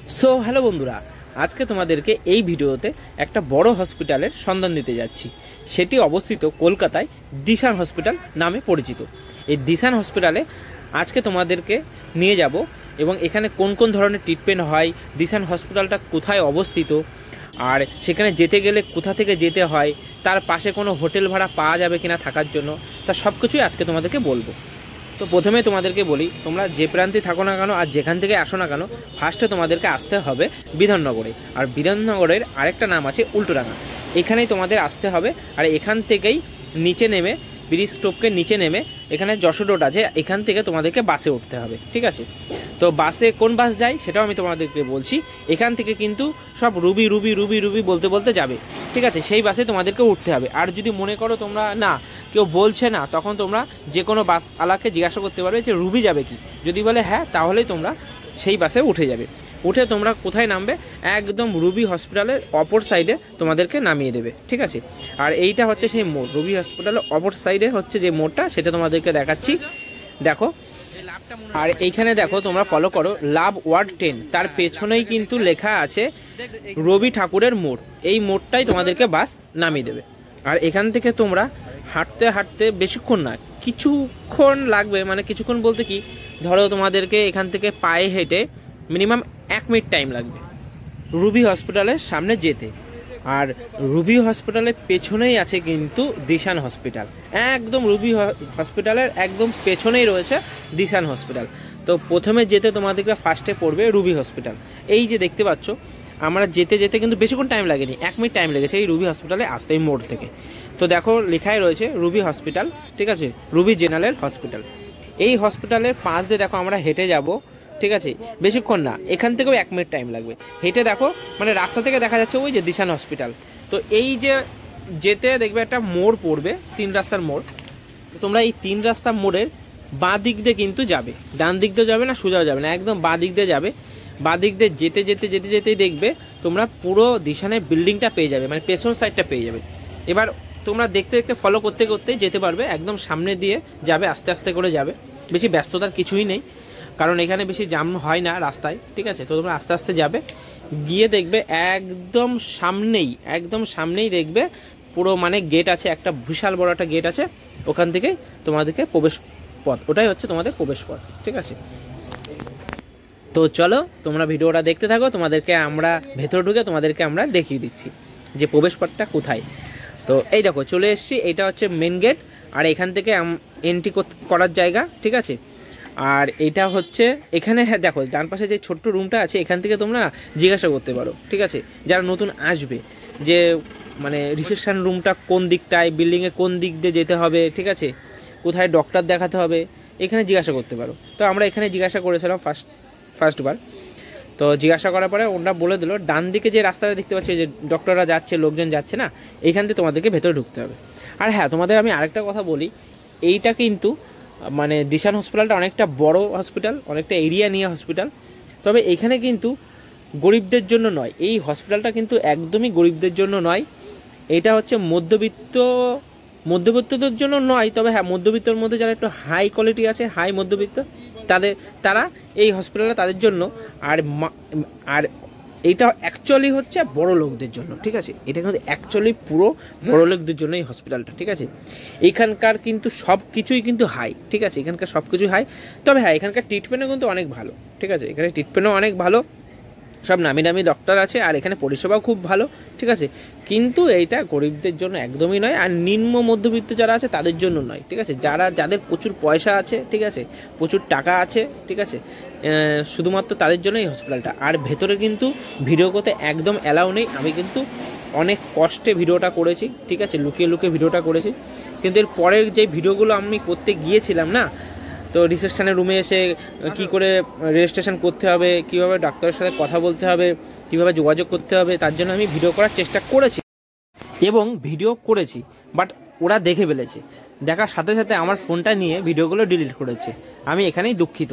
So hello বন্ধুরা, আজকে তোমাদেরকে এই ভিডিওতে একটা বড় হসপিটালের সন্ধান দিতে যাচ্ছি। সেটি অবস্থিত কলকাতায় দিশান হসপিটাল নামে পরিচিত। এই দিশান হসপিটালে আজকে তোমাদেরকে নিয়ে যাব এবং এখানে কোন কোন ধরনের ট্রিটমেন্ট হয়, দিশান হসপিটালটা কোথায় অবস্থিত, আর সেখানে যেতে গেলে কোথা থেকে যেতে হয়, তার পাশে কোনো হোটেল ভাড়া পাওয়া যাবে কিনা থাকার জন্য, তা সব কিছুই আজকে তোমাদেরকে বলবো। তো প্রথমে তোমাদেরকে বলি, তোমরা যে প্রান্তে থাকো না কেন আর যেখান থেকে আসো না কেন, ফার্স্টে তোমাদেরকে আসতে হবে বিধাননগরে। আর বিধাননগরের আরেকটা নাম আছে উল্টোডাঙা, এখানেই তোমাদের আসতে হবে। আর এখান থেকেই নিচে নেমে, ব্রিজ স্টপকে নিচে নেমে এখানে যশোর রোড আছে, এখান থেকে তোমাদেরকে বাসে উঠতে হবে, ঠিক আছে? তো বাসে কোন বাস যায় সেটাও আমি তোমাদেরকে বলছি। এখান থেকে কিন্তু সব রুবি রুবি রুবি রুবি বলতে বলতে যাবে, ঠিক আছে? সেই বাসে তোমাদেরকে উঠতে হবে। আর যদি মনে করো তোমরা না, কেউ বলছে না, তখন তোমরা যে কোনো বাসওয়ালাকে জিজ্ঞাসা করতে পারবে যে রুবি যাবে কি। যদি বলে হ্যাঁ, তাহলেই তোমরা সেই বাসে উঠে যাবে। উঠে তোমরা কোথায় নামবে? একদম রুবি হসপিটালের অপর সাইডে তোমাদেরকে নামিয়ে দেবে, ঠিক আছে? আর এইটা হচ্ছে সেই মোড়, রুবি হসপিটালের অপর সাইডে হচ্ছে যে মোড়টা, সেটা তোমাদেরকে দেখাচ্ছি, দেখো। আর এইখানে দেখো, তোমরা ফলো করো, লাভ ওয়ার্ড 10, তার পেছনেই কিন্তু লেখা আছে রবি ঠাকুরের মোড়। এই মোড়টাই তোমাদেরকে বাস নামিয়ে দেবে। আর এখান থেকে তোমরা হাঁটতে হাঁটতে, বেশিক্ষণ না, কিছুক্ষণ লাগবে, মানে কিছুক্ষণ বলতে কি, ধরো তোমাদেরকে এখান থেকে পায়ে হেঁটে মিনিমাম 1 মিনিট টাইম লাগবে রুবি হসপিটালের সামনে যেতে। আর রুবি হসপিটালের পেছনেই আছে কিন্তু দিশান হসপিটাল, একদম রুবি হসপিটালের একদম পেছনেই রয়েছে দিশান হসপিটাল। তো প্রথমে যেতে তোমাদেরকে ফার্স্টে পড়বে রুবি হসপিটাল। এই যে দেখতে পাচ্ছ, আমরা যেতে যেতে কিন্তু বেশিক্ষণ টাইম লাগেনি, 1 মিনিট টাইম লেগেছে এই রুবি হসপিটালে আসতে, এই মোড় থেকে। তো দেখো লেখাই রয়েছে রুবি হসপিটাল, ঠিক আছে? Ruby general hospital. এই হসপিটালের পাশ দিয়ে দেখো আমরা হেঁটে যাব, ঠিক আছে? বেশিক্ষণ না, এখান থেকেও 1 মিনিট টাইম লাগবে হেঁটে। দেখো মানে রাস্তা থেকে দেখা যাচ্ছে ওই যে দিশান হসপিটাল। তো এই যে যেতে দেখবে একটা মোড় পড়বে, 3 রাস্তার মোড়। তোমরা এই 3 রাস্তার মোড়ের বাঁ দিক দিয়ে কিন্তু যাবে, ডান দিক দিয়ে যাবে না, সোজাও যাবে না, একদম বাঁ দিক দিয়ে যাবে। বাঁ দিক দিয়ে যেতে যেতে যেতে যেতেই দেখবে তোমরা পুরো দিশানের বিল্ডিংটা পেয়ে যাবে, মানে পেছন সাইডটা পেয়ে যাবে। এবার তোমরা দেখতে দেখতে ফলো করতে করতেই যেতে পারবে, একদম সামনে দিয়ে যাবে, আস্তে আস্তে করে যাবে, বেশি ব্যস্ততার কিছুই নেই, কারণ এখানে বেশি জাম হয় না রাস্তায়, ঠিক আছে? তো তোমরা আস্তে আস্তে যাবে, গিয়ে দেখবে একদম সামনেই দেখবে পুরো মানে গেট আছে, একটা বিশাল বড় একটা গেট আছে, ওখান থেকেই তোমাদেরকে প্রবেশ পথ, ওটাই হচ্ছে তোমাদের প্রবেশ পথ, ঠিক আছে? তো চলো তোমরা ভিডিওটা দেখতে থাকো, তোমাদেরকে আমরা ভেতর ঢুকে তোমাদেরকে আমরা দেখিয়ে দিচ্ছি যে প্রবেশ পথটা কোথায়। তো এই দেখো চলে এসেছি, এটা হচ্ছে মেন গেট, আর এখান থেকে এন্ট্রি করার জায়গা, ঠিক আছে? আর এটা হচ্ছে এখানে, হ্যাঁ দেখো ডান পাশে যে ছোট্ট রুমটা আছে, এখান থেকে তোমরা জিজ্ঞাসা করতে পারো, ঠিক আছে? যারা নতুন আসবে যে মানে রিসেপশন রুমটা কোন দিকটায়, বিল্ডিংয়ে কোন দিক দিয়ে যেতে হবে, ঠিক আছে? কোথায় ডক্টর দেখাতে হবে, এখানে জিজ্ঞাসা করতে পারো। তো আমরা এখানে জিজ্ঞাসা করেছিলাম ফার্স্টবার। তো জিজ্ঞাসা করার পরে ওরা বলে দিল, ডান দিকে যে রাস্তাটা দেখতে পাচ্ছি, যে ডক্টররা যাচ্ছে, লোকজন যাচ্ছে না, এইখান থেকে তোমাদেরকে ভেতরে ঢুকতে হবে। আর হ্যাঁ, তোমাদের আমি আরেকটা কথা বলি, এইটা কিন্তু মানে দিশান হসপিটালটা অনেকটা বড় হসপিটাল, অনেকটা এরিয়া নিয়ে হসপিটাল। তবে এখানে কিন্তু গরিবদের জন্য নয়, এই হসপিটালটা কিন্তু একদমই গরিবদের জন্য নয়। এটা হচ্ছে মধ্যবিত্তদের জন্য নয়, তবে হ্যাঁ মধ্যবিত্তর মধ্যে যারা একটু হাই কোয়ালিটি আছে, হাই মধ্যবিত্ত, তারা এই হসপিটালটা তাদের জন্য। আর এইটা অ্যাকচুয়ালি হচ্ছে বড় লোকদের জন্য, ঠিক আছে? এটা কিন্তু অ্যাকচুয়ালি পুরো বড় লোকদের জন্য এই হসপিটালটা, ঠিক আছে? এখানকার কিন্তু সব কিছুই কিন্তু হাই, ঠিক আছে? এখানকার সব কিছুই হাই। তবে হ্যাঁ, এখানকার ট্রিটমেন্টও কিন্তু অনেক ভালো, ঠিক আছে? এখানে ট্রিটমেন্টও অনেক ভালো, সব নামি দামি ডক্টর আছে, আর এখানে পরিষেবাও খুব ভালো, ঠিক আছে? কিন্তু এইটা গরিবদের জন্য একদমই নয়, আর নিম্ন মধ্যবিত্ত যারা আছে তাদের জন্য নয়, ঠিক আছে? যাদের প্রচুর পয়সা আছে, ঠিক আছে, প্রচুর টাকা আছে, ঠিক আছে, শুধুমাত্র তাদের জন্য এই হসপিটালটা। আর ভেতরে কিন্তু ভিডিও করতে একদম অ্যালাউ নেই। আমি কিন্তু অনেক কষ্টে ভিডিওটা করেছি, ঠিক আছে, লুকিয়ে লুকিয়ে ভিডিওটা করেছি। কিন্তু এর পরের যে ভিডিওগুলো আমি করতে গিয়েছিলাম না, তো রিসেপশনের রুমে এসে কি করে রেজিস্ট্রেশন করতে হবে, কিভাবে ডাক্তারের সাথে কথা বলতে হবে, কিভাবে যোগাযোগ করতে হবে, তার জন্য আমি ভিডিও করার চেষ্টা করেছি এবং ভিডিও করেছি, বাট ওরা দেখে ফেলেছে। দেখার সাথে সাথে আমার ফোনটা নিয়ে ভিডিওগুলো ডিলিট করেছে। আমি এখানেই দুঃখিত।